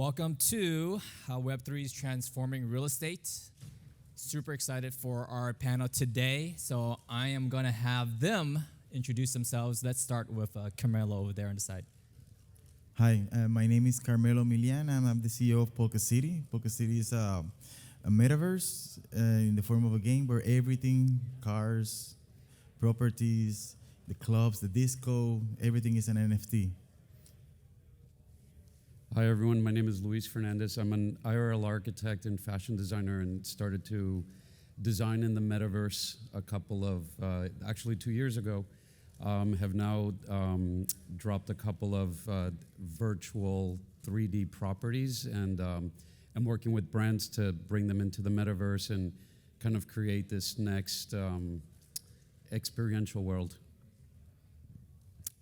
Welcome to How Web3 is Transforming Real Estate. Super excited for our panel today. So I am going to have them introduce themselves. Let's start with Carmelo over there on the side. Hi, my name is Carmelo Milian. I'm the CEO of Polka City. Polka City is a metaverse in the form of a game where everything, cars, properties, the clubs, the disco, everything is an NFT. Hi everyone, my name is Luis Fernandez. I'm an IRL architect and fashion designer and started to design in the metaverse a couple of, actually 2 years ago. Have now dropped a couple of virtual 3D properties and I'm working with brands to bring them into the metaverse and kind of create this next experiential world.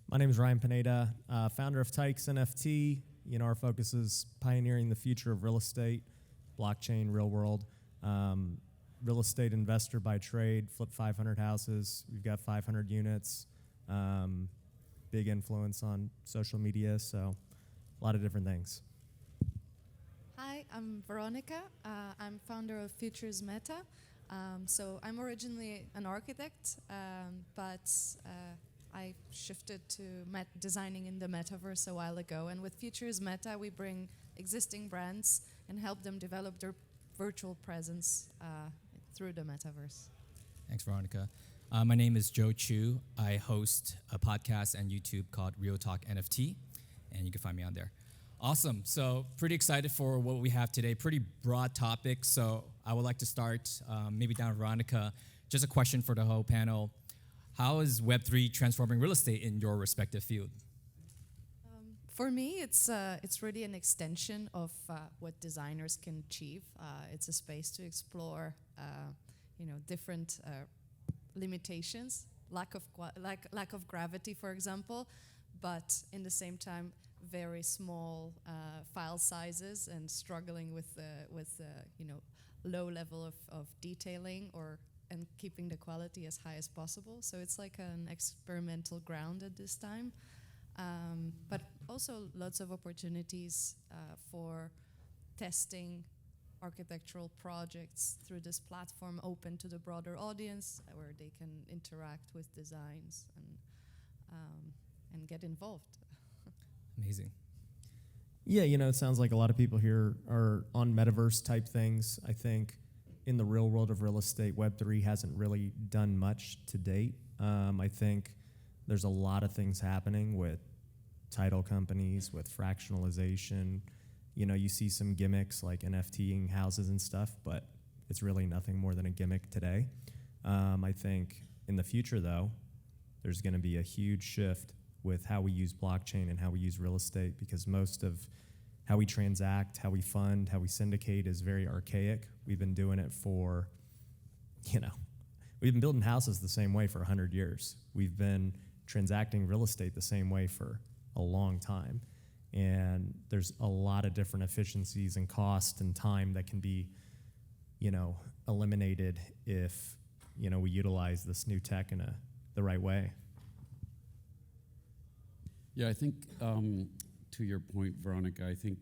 My name is Ryan Pineda, founder of Tykes NFT. You know, our focus is pioneering the future of real estate, blockchain, real world. Real estate investor by trade, flip 500 houses. We've got 500 units. Big influence on social media, so a lot of different things. Hi, I'm Veronica. I'm founder of Futures Meta. So I'm originally an architect, but I shifted to designing in the metaverse a while ago. And with Futures Meta, we bring existing brands and help them develop their virtual presence through the metaverse. Thanks, Veronica. My name is Joe Chu. I host a podcast and YouTube called Real Talk NFT, and you can find me on there. Awesome. So pretty excited for what we have today. Pretty broad topic. So I would like to start maybe down Veronica. Just a question for the whole panel. How is Web3 transforming real estate in your respective field? For me, it's really an extension of what designers can achieve. It's a space to explore, different limitations, lack of gravity, for example, but in the same time, very small file sizes and struggling with low level of detailing and keeping the quality as high as possible. So it's like an experimental ground at this time. But also lots of opportunities for testing architectural projects through this platform open to the broader audience where they can interact with designs and get involved. Amazing. Yeah, you know, it sounds like a lot of people here are on metaverse type things. I think in the real world of real estate, Web3 hasn't really done much to date. I think there's a lot of things happening with title companies, with fractionalization. You know, you see some gimmicks like NFTing houses and stuff, but it's really nothing more than a gimmick today. I think in the future, though, there's going to be a huge shift with how we use blockchain and how we use real estate, because most of how we transact, how we fund, how we syndicate is very archaic. We've been doing it for, we've been building houses the same way for 100 years. We've been transacting real estate the same way for a long time. And there's a lot of different efficiencies and cost and time that can be, eliminated if, we utilize this new tech in the right way. Yeah, I think to your point, Veronica, I think,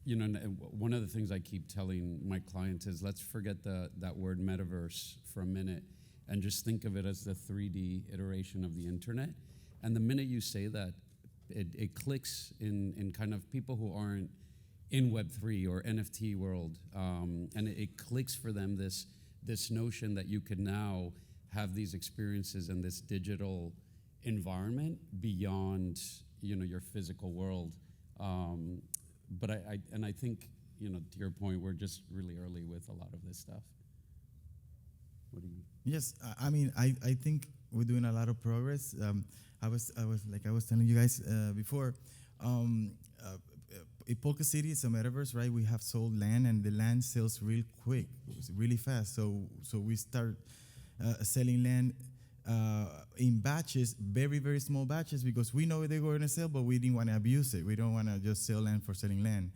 one of the things I keep telling my clients is let's forget that word metaverse for a minute and just think of it as the 3D iteration of the internet. And the minute you say that, it clicks in kind of people who aren't in Web3 or NFT world, and it clicks for them this notion that you could now have these experiences in this digital environment beyond your physical world. But I think to your point, we're just really early with a lot of this stuff. What do you? Yes, I mean, I think we're doing a lot of progress. I was telling you guys before, Polka City is a metaverse, right? We have sold land, and the land sells real quick, really fast. So we start selling land in batches, very, very small batches, because we know they were going to sell, but we didn't want to abuse it. We don't want to just sell land for selling land.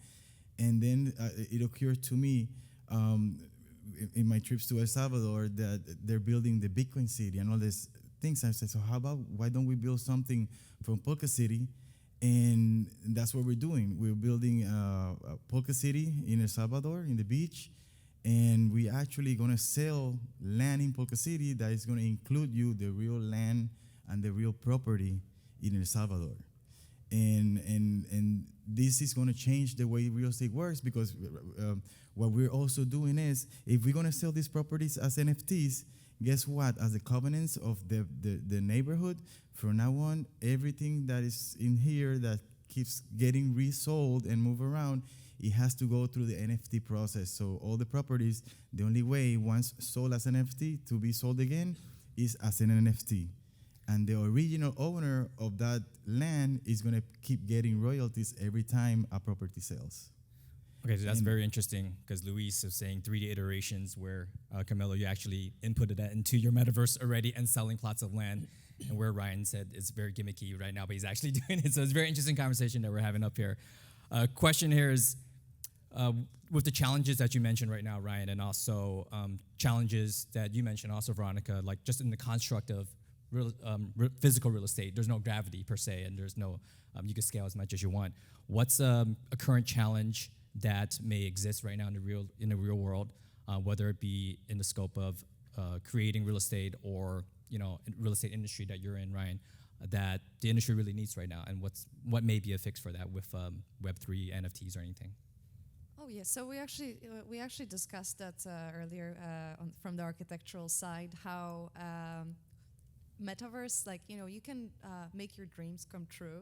And then it occurred to me in my trips to El Salvador that they're building the Bitcoin city and all these things. I said, so why don't we build something from Polka City And that's what we're doing. We're building a Polka City in El Salvador, in the beach, and we actually gonna sell land in Polka City that is gonna include you the real land and the real property in El Salvador. And this is gonna change the way real estate works, because what we're also doing is, if we're gonna sell these properties as NFTs, guess what? As the covenants of the neighborhood, from now on, everything that is in here that keeps getting resold and move around, it has to go through the NFT process. So all the properties, the only way once sold as an NFT to be sold again is as an NFT. And the original owner of that land is going to keep getting royalties every time a property sells. Okay, so that's very interesting, because Luis is saying 3D iterations where, Camilo, you actually inputted that into your metaverse already and selling plots of land, and where Ryan said it's very gimmicky right now, but he's actually doing it. So it's a very interesting conversation that we're having up here. Question here is, with the challenges that you mentioned right now, Ryan, and also challenges that you mentioned also, Veronica, like just in the construct of physical real estate, there's no gravity per se, and there's no, you can scale as much as you want. What's a current challenge that may exist right now in the real world, whether it be in the scope of creating real estate or real estate industry that you're in, Ryan, that the industry really needs right now, and what may be a fix for that with Web3, NFTs, or anything? Oh yeah, so we actually discussed that earlier from the architectural side, how metaverse, like you can make your dreams come true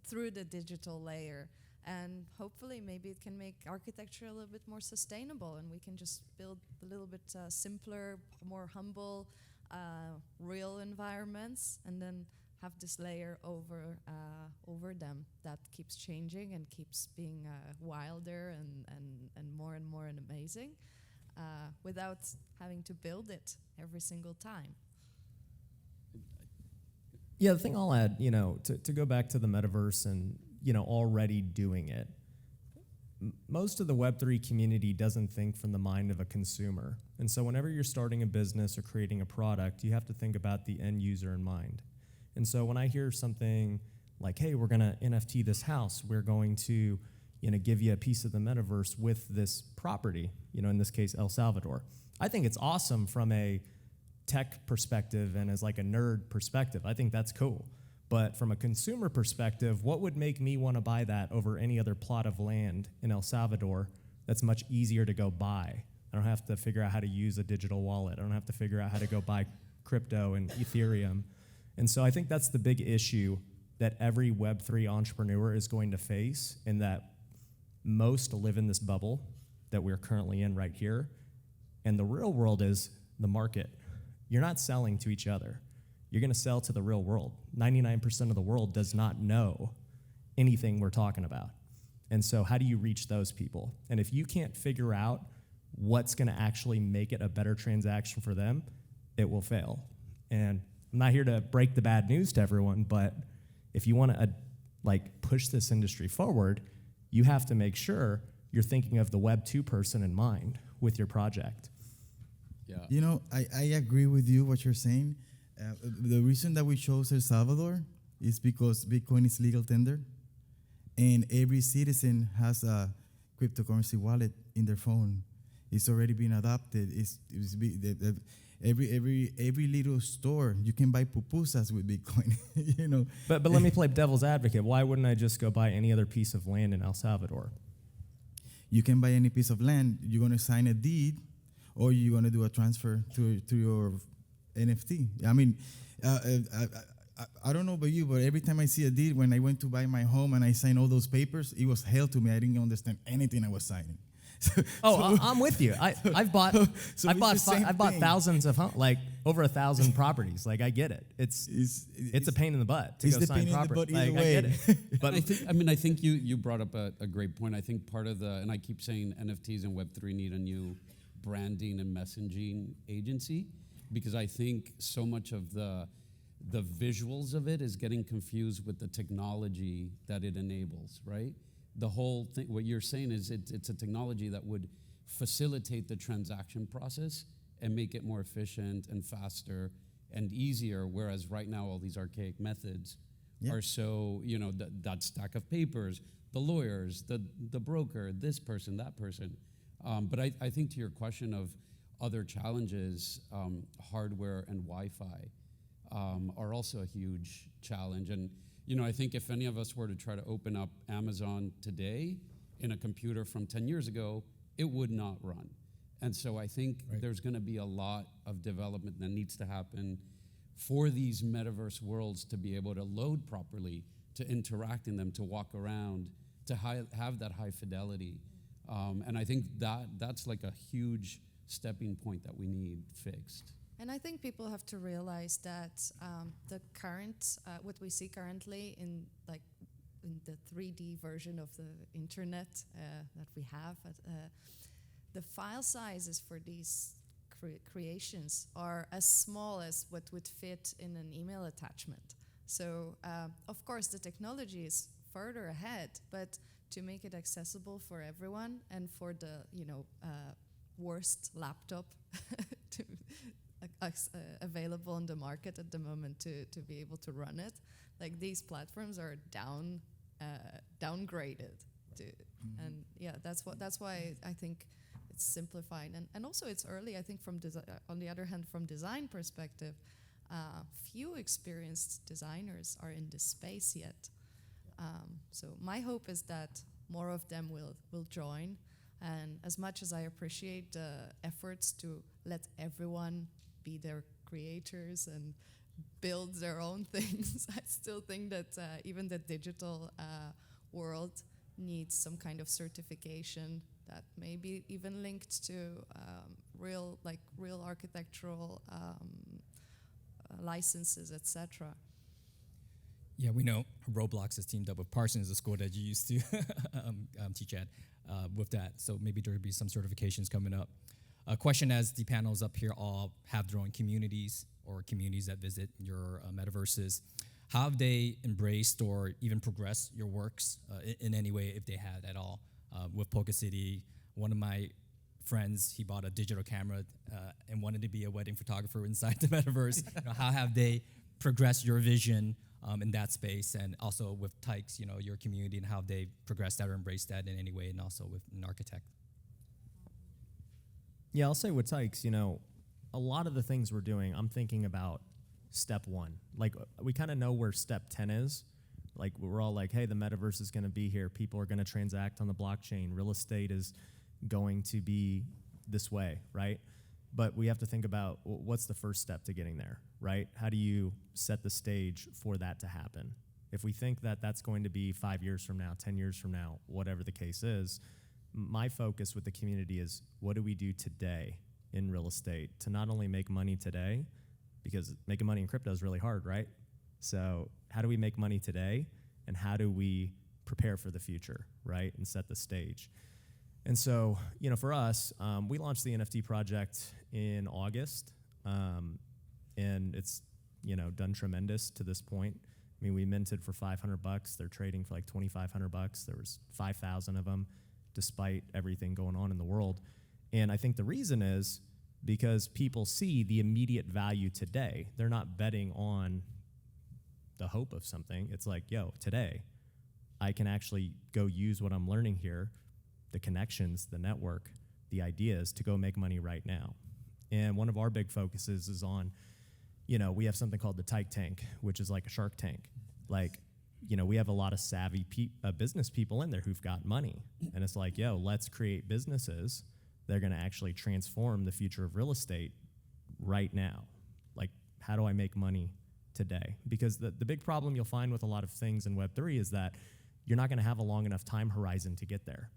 through the digital layer. And hopefully maybe it can make architecture a little bit more sustainable, and we can just build a little bit simpler, more humble, real environments, and then have this layer over them that keeps changing and keeps being wilder and more and amazing, without having to build it every single time. Yeah, the thing I'll add, to go back to the metaverse and already doing it. Most of the Web3 community doesn't think from the mind of a consumer. And so whenever you're starting a business or creating a product, you have to think about the end user in mind. And so when I hear something like, hey, we're going to NFT this house, we're going to give you a piece of the metaverse with this property, in this case, El Salvador. I think it's awesome from a tech perspective and as like a nerd perspective. I think that's cool. But from a consumer perspective, what would make me want to buy that over any other plot of land in El Salvador that's much easier to go buy? I don't have to figure out how to use a digital wallet. I don't have to figure out how to go buy crypto and Ethereum. And so I think that's the big issue that every Web3 entrepreneur is going to face, in that most live in this bubble that we're currently in right here. And the real world is the market. You're not selling to each other. You're going to sell to the real world. 99% of the world does not know anything we're talking about. And so how do you reach those people? And if you can't figure out what's going to actually make it a better transaction for them, it will fail. And I'm not here to break the bad news to everyone, but if you want to push this industry forward, you have to make sure you're thinking of the Web 2 person in mind with your project. Yeah. I agree with you what you're saying. The reason that we chose El Salvador is because Bitcoin is legal tender, and every citizen has a cryptocurrency wallet in their phone. It's already been adopted. Every little store you can buy pupusas with Bitcoin. But let me play devil's advocate. Why wouldn't I just go buy any other piece of land in El Salvador? You can buy any piece of land. You're gonna sign a deed, or you're gonna do a transfer to your NFT. I mean, I don't know about you, but every time I see a deed, when I went to buy my home and I signed all those papers, it was hell to me. I didn't understand anything I was signing. I'm with you. I've bought thousands of over 1,000 properties. I get it. It's a pain in the butt to go sign property. I get it. But I think you brought up a great point. I think part of and I keep saying NFTs and Web3 need a new branding and messaging agency, because I think so much of the visuals of it is getting confused with the technology that it enables, right? The whole thing, what you're saying is it's a technology that would facilitate the transaction process and make it more efficient and faster and easier, whereas right now all these archaic methods Yeah. are so, that stack of papers, the lawyers, the broker, this person, that person. But I think to your question of other challenges, hardware and Wi-Fi are also a huge challenge. And, I think if any of us were to try to open up Amazon today in a computer from 10 years ago, it would not run. And so I think there's going to be a lot of development that needs to happen for these metaverse worlds to be able to load properly, to interact in them, to walk around, to have that high fidelity. And I think that's like a huge stepping point that we need fixed. And I think people have to realize that the current, what we see currently in the 3D version of the internet that we have, the file sizes for these creations are as small as what would fit in an email attachment. So of course the technology is further ahead, but to make it accessible for everyone and for the worst laptop available on the market at the moment to be able to run it, like these platforms are downgraded to, and yeah, that's why I think it's simplified, and also it's early. I think from on the other hand, from design perspective, few experienced designers are in this space yet. So my hope is that more of them will join. And as much as I appreciate the efforts to let everyone be their creators and build their own things, I still think that even the digital world needs some kind of certification that may be even linked to real architectural licenses, etc. Yeah, we know Roblox has teamed up with Parsons, the school that you used to teach at, with that. So maybe there will be some certifications coming up. A question as the panels up here all have their own communities or communities that visit your metaverses. How have they embraced or even progressed your works in any way, if they had at all? With Polka City, one of my friends, he bought a digital camera and wanted to be a wedding photographer inside the metaverse. How have they progressed your vision in that space, and also with Tykes, your community, and how they progressed that or embraced that in any way, and also with an architect? Yeah, I'll say with Tykes, a lot of the things we're doing, I'm thinking about step one. Like, we kind of know where step 10 is. Like, we're all like, hey, the metaverse is going to be here. People are going to transact on the blockchain. Real estate is going to be this way, right? But we have to think about what's the first step to getting there, right? How do you set the stage for that to happen? If we think that that's going to be 5 years from now, 10 years from now, whatever the case is, my focus with the community is what do we do today in real estate to not only make money today, because making money in crypto is really hard, right? So how do we make money today, and how do we prepare for the future, right, and set the stage? And so, for us, we launched the NFT project in August, and it's, done tremendous to this point. I mean, we minted for $500. They're trading for like $2,500. There was 5,000 of them, despite everything going on in the world. And I think the reason is because people see the immediate value today. They're not betting on the hope of something. It's like, today, I can actually go use what I'm learning here, the connections, the network, the ideas, to go make money right now. And one of our big focuses is on, we have something called the Tyke Tank, which is like a Shark Tank. Like, we have a lot of savvy business people in there who've got money. And it's like, let's create businesses that are going to actually transform the future of real estate right now. Like, how do I make money today? Because the big problem you'll find with a lot of things in Web3 is that you're not going to have a long enough time horizon to get there.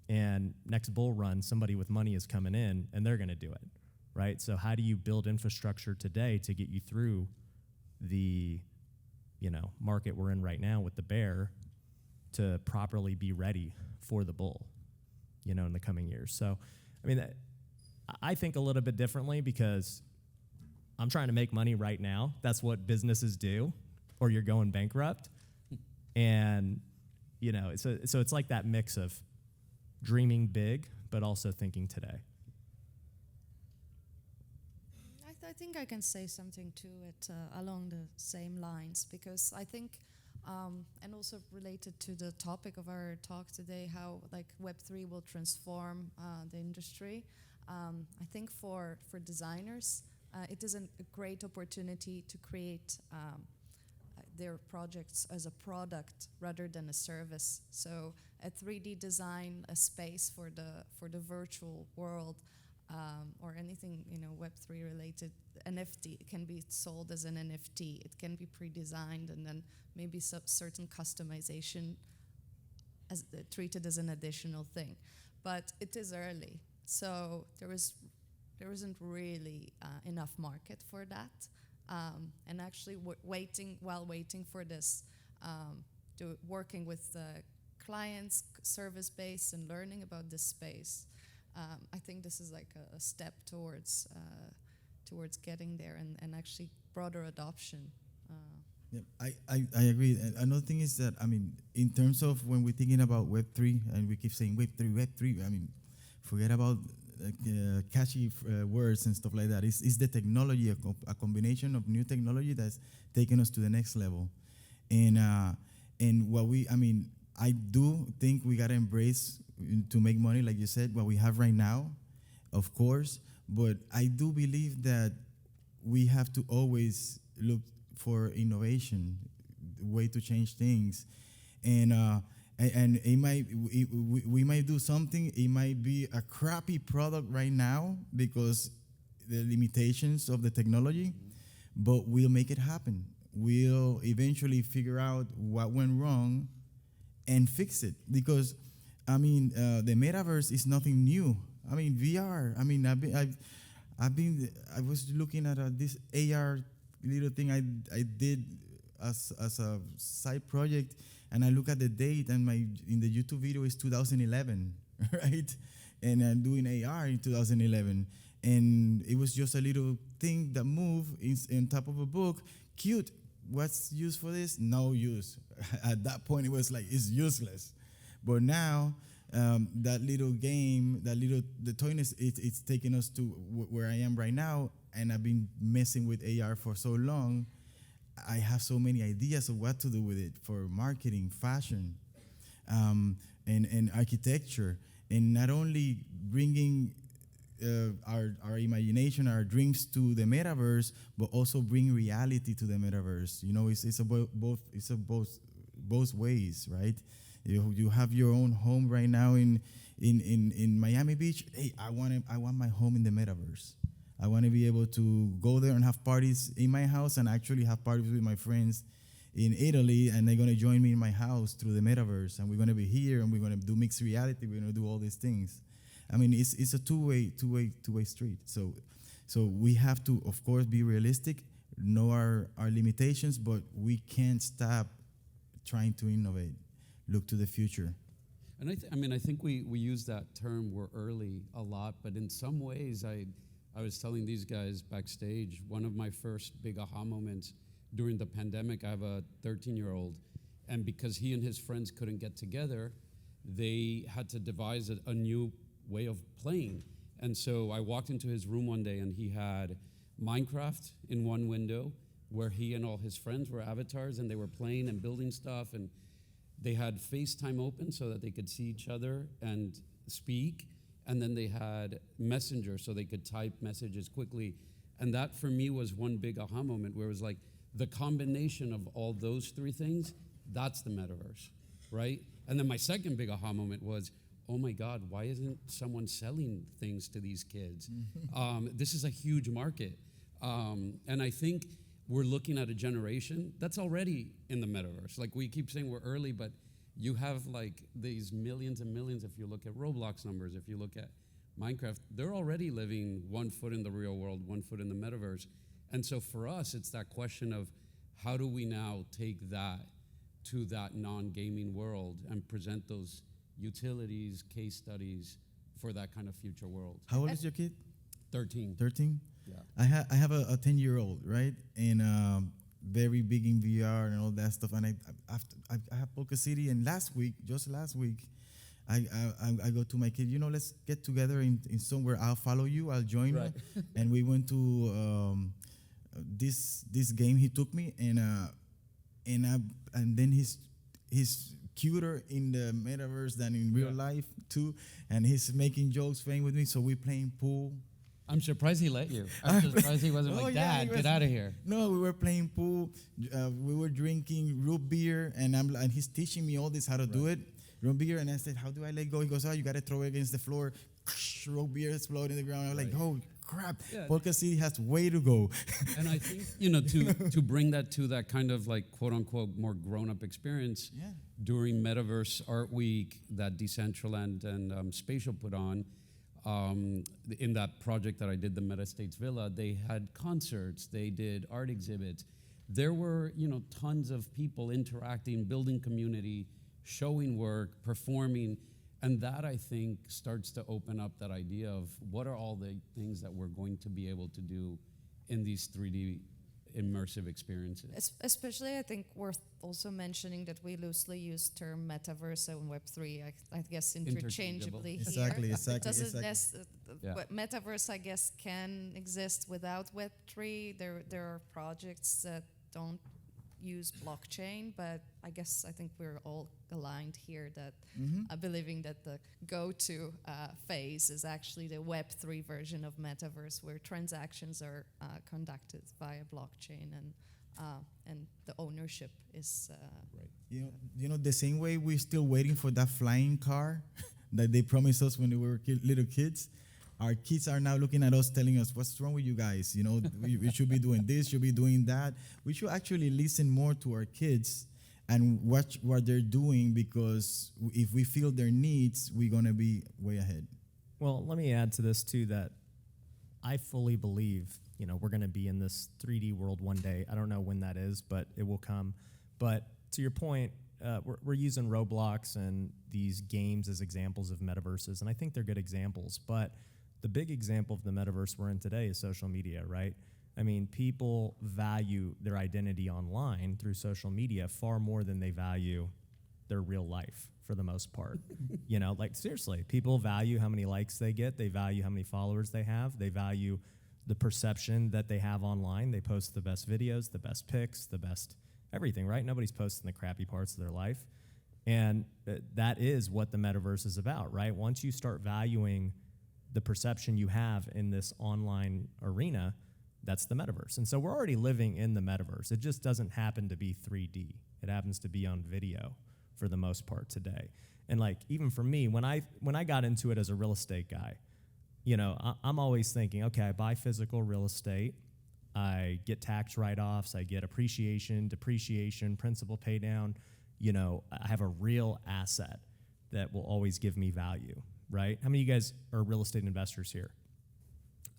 And next bull run, somebody with money is coming in, and they're going to do it, right? So how do you build infrastructure today to get you through the market we're in right now with the bear to properly be ready for the bull, in the coming years? So, I mean, I think a little bit differently because I'm trying to make money right now. That's what businesses do, or you're going bankrupt. And, so it's like that mix of dreaming big, but also thinking today. I I think I can say something to it along the same lines, because I think, and also related to the topic of our talk today, how like Web3 will transform the industry. I think for designers, it is a great opportunity to create their projects as a product rather than a service. So a 3D design, a space for the virtual world, or anything Web3 related. NFT, it can be sold as an NFT. It can be pre-designed, and then maybe certain customization as treated as an additional thing. But it is early, so there isn't really enough market for that. And actually, waiting for this, working with clients, service base, and learning about this space. I think this is like a step towards getting there and actually broader adoption. Yeah, I agree. And another thing is that, I mean, in terms of when we're thinking about Web3, and we keep saying Web3, I mean, forget about catchy words and stuff like that. It's the technology, a combination of new technology that's taking us to the next level. And I do think we gotta embrace to make money, like you said, what we have right now, of course. But I do believe that we have to always look for innovation, way to change things, and we might do something. It might be a crappy product right now because the limitations of the technology, but we'll make it happen. We'll eventually figure out what went wrong and fix it, because the metaverse is nothing new. I mean, VR. I mean, I was looking at this AR little thing I did as a side project, and I look at the date, and in the YouTube video is 2011, right? And I'm doing AR in 2011, and it was just a little thing that moved in top of a book. Cute. What's used for this? No use. At that point, it was like, it's useless. But now, that little game, the toyness, it's taking us to where I am right now, and I've been messing with AR for so long. I have so many ideas of what to do with it for marketing, fashion, and architecture, and not only bringing our imagination, our dreams to the metaverse, but also bring reality to the metaverse. It's about both ways, right? You have your own home right now in Miami Beach. Hey, I want my home in the metaverse. I want to be able to go there and have parties in my house, and actually have parties with my friends in Italy, and they're going to join me in my house through the metaverse, and we're going to be here, and we're going to do mixed reality. We're going to do all these things. I mean, it's a two-way street. So we have to, of course, be realistic, know our limitations, but we can't stop trying to innovate, look to the future. And I think we use that term, we're early, a lot, but in some ways, I was telling these guys backstage, one of my first big aha moments during the pandemic, I have a 13-year-old, and because he and his friends couldn't get together, they had to devise a new way of playing. And so I walked into his room one day, and he had Minecraft in one window, where he and all his friends were avatars, and they were playing and building stuff, and they had FaceTime open so that they could see each other and speak. And then they had Messenger so they could type messages quickly. And that for me was one big aha moment, where it was like the combination of all those three things, that's the metaverse, right? And then my second big aha moment was, oh my God, why isn't someone selling things to these kids? This is a huge market. And I think we're looking at a generation that's already in the metaverse. Like, we keep saying we're early, but you have like these millions and millions. If you look at Roblox numbers, if you look at Minecraft, they're already living 1 foot in the real world, 1 foot in the metaverse. And so for us, it's that question of how do we now take that to that non-gaming world and present those utilities, case studies for that kind of future world. How old is your kid? 13. 13? Yeah. I have a 10-year-old, right? And very big in VR and all that stuff. And I have Polka City, and just last week, I go to my kid, let's get together in somewhere. I'll follow you. I'll join Right. you. And we went to this game. He took me, and then he's cuter in the metaverse than in real life too. And he's making jokes, playing with me. So we playing pool. I'm surprised he let you. I'm surprised he wasn't Oh, like, yeah, Dad, he get was- out of here. No, we were playing pool. We were drinking root beer, and he's teaching me all this how to do it. Root beer, and I said, "How do I let go?" He goes, "Oh, you got to throw it against the floor." Root beer exploded in the ground. I'm like, "Oh crap!" Yeah. Podcast City has way to go. And I think, to bring that to that kind of like quote unquote more grown up experience Yeah. during Metaverse Art Week that Dcentral and Spatial put on, in that project that I did, the Meta States Villa, they had concerts, they did art exhibits. There were, tons of people interacting, building community, showing work, performing. And that, I think, starts to open up that idea of what are all the things that we're going to be able to do in these 3D immersive experiences. Especially, I think worth also mentioning that we loosely use term metaverse and Web3, I guess, interchangeably Exactly, here. exactly, It doesn't exactly. Yeah. Metaverse, I guess, can exist without Web3. There are projects that don't use blockchain, but I think we're all aligned here that believing that the go-to phase is actually the Web3 version of metaverse, where transactions are conducted via blockchain and the ownership is The same way we're still waiting for that flying car that they promised us when we were little kids. Our kids are now looking at us, telling us, "What's wrong with you guys? We should be doing this, should be doing that." We should actually listen more to our kids and watch what they're doing, because if we feel their needs, we're gonna be way ahead. Well, let me add to this too that I fully believe, we're going to be in this 3D world one day. I don't know when that is, but it will come. But to your point, we're using Roblox and these games as examples of metaverses, and I think they're good examples. But the big example of the metaverse we're in today is social media, right? I mean, people value their identity online through social media far more than they value their real life for the most part. Seriously, people value how many likes they get. They value how many followers they have. They value the perception that they have online. They post the best videos, the best pics, the best everything, right? Nobody's posting the crappy parts of their life. And that is what the metaverse is about, right? Once you start valuing the perception you have in this online arena, that's the metaverse. And so we're already living in the metaverse. It just doesn't happen to be 3D. It happens to be on video for the most part today. And even for me, when I got into it as a real estate guy, I'm always thinking, okay, I buy physical real estate, I get tax write-offs, I get appreciation, depreciation, principal pay down. I have a real asset that will always give me value, right? How many of you guys are real estate investors here?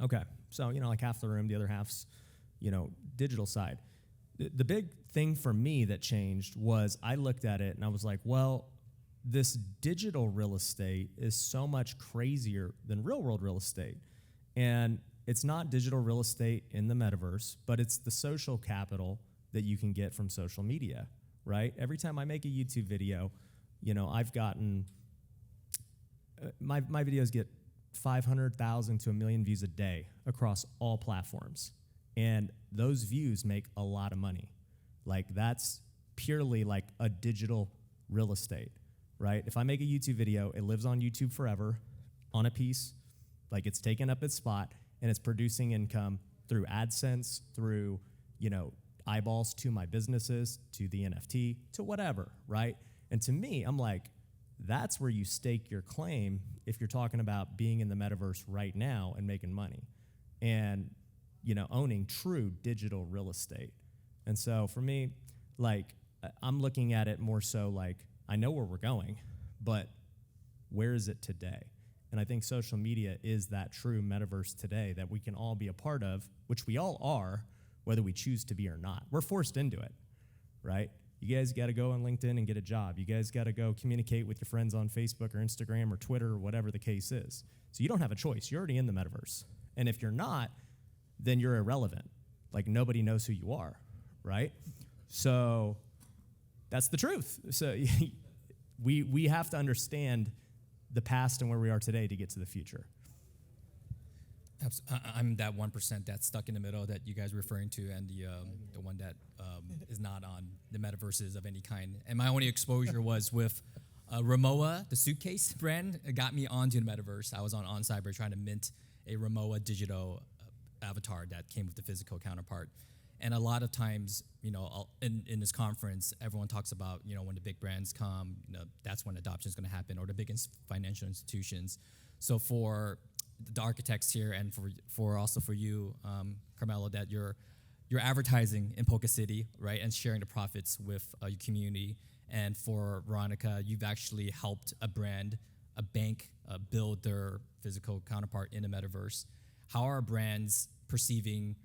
Okay, so half the room, the other half's digital side. The big thing for me that changed was I looked at it and I was like, well, this digital real estate is so much crazier than real world real estate. And it's not digital real estate in the metaverse, but it's the social capital that you can get from social media, right? Every time I make a YouTube video, I've gotten, my videos get 500,000 to 1 million views a day across all platforms. And those views make a lot of money. That's purely a digital real estate, right? If I make a YouTube video, it lives on YouTube forever on a piece, it's taken up its spot, and it's producing income through AdSense, through, eyeballs to my businesses, to the NFT, to whatever, right? And to me, I'm like, that's where you stake your claim if you're talking about being in the metaverse right now and making money and, owning true digital real estate. And so for me, I'm looking at it more so I know where we're going, but where is it today? And I think social media is that true metaverse today that we can all be a part of, which we all are, whether we choose to be or not. We're forced into it, right? You guys got to go on LinkedIn and get a job. You guys got to go communicate with your friends on Facebook or Instagram or Twitter or whatever the case is. So you don't have a choice. You're already in the metaverse. And if you're not, then you're irrelevant. Nobody knows who you are, right? So that's the truth. So we have to understand the past and where we are today to get to the future. I'm that 1% that's stuck in the middle that you guys are referring to, and the one that is not on the metaverses of any kind. And my only exposure was with Rimowa, the suitcase brand. It got me onto the metaverse. I was on Cyber trying to mint a Rimowa digital avatar that came with the physical counterpart. And a lot of times, in this conference, everyone talks about, when the big brands come, that's when adoption is going to happen, or the big financial institutions. So for the architects here, and for also for you, Carmelo, that you're advertising in Polka City, right, and sharing the profits with your community. And for Veronica, you've actually helped a bank, build their physical counterpart in the metaverse. How are brands perceiving,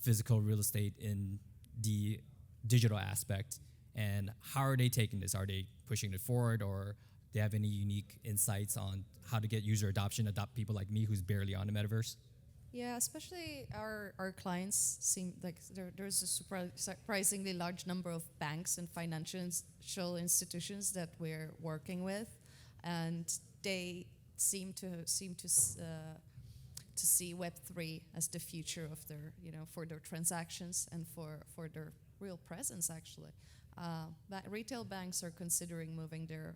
physical real estate in the digital aspect, and how are they taking this? Are they pushing it forward, or do they have any unique insights on how to get user adoption, adopt people like me who's barely on the metaverse? Yeah, especially our clients seem like there's a surprisingly large number of banks and financial institutions that we're working with, and they seem to see Web3 as the future of their, for their transactions and for their real presence, actually. Retail banks are considering moving their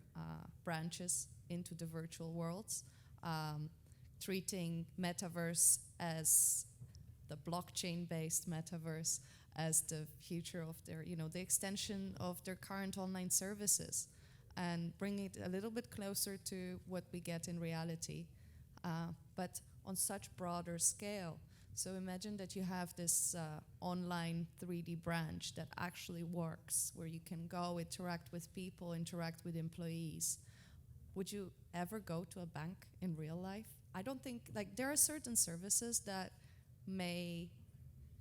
branches into the virtual worlds, treating metaverse as the blockchain-based metaverse as the future of their, the extension of their current online services, and bring it a little bit closer to what we get in reality, but on such broader scale. So imagine that you have this online 3D branch that actually works, where you can go interact with people, interact with employees. Would you ever go to a bank in real life? I don't think, there are certain services that may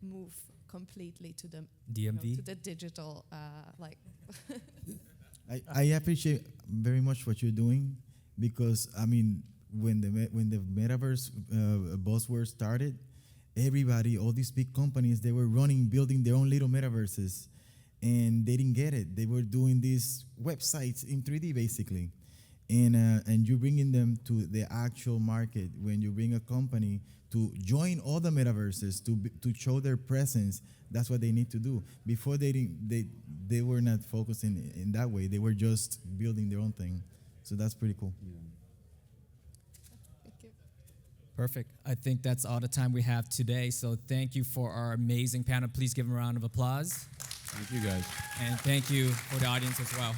move completely to the DMV? to the digital, I appreciate very much what you're doing, because when the metaverse buzzword started, everybody, all these big companies, they were building their own little metaverses, and they didn't get it. They were doing these websites in 3D basically, and you're bringing them to the actual market. When you bring a company to join all the metaverses to show their presence, that's what they need to do. Before they were not focusing in that way. They were just building their own thing. So that's pretty cool. Yeah. Thank you. Perfect. I think that's all the time we have today. So thank you for our amazing panel. Please give them a round of applause. Thank you, guys. And thank you for the audience as well.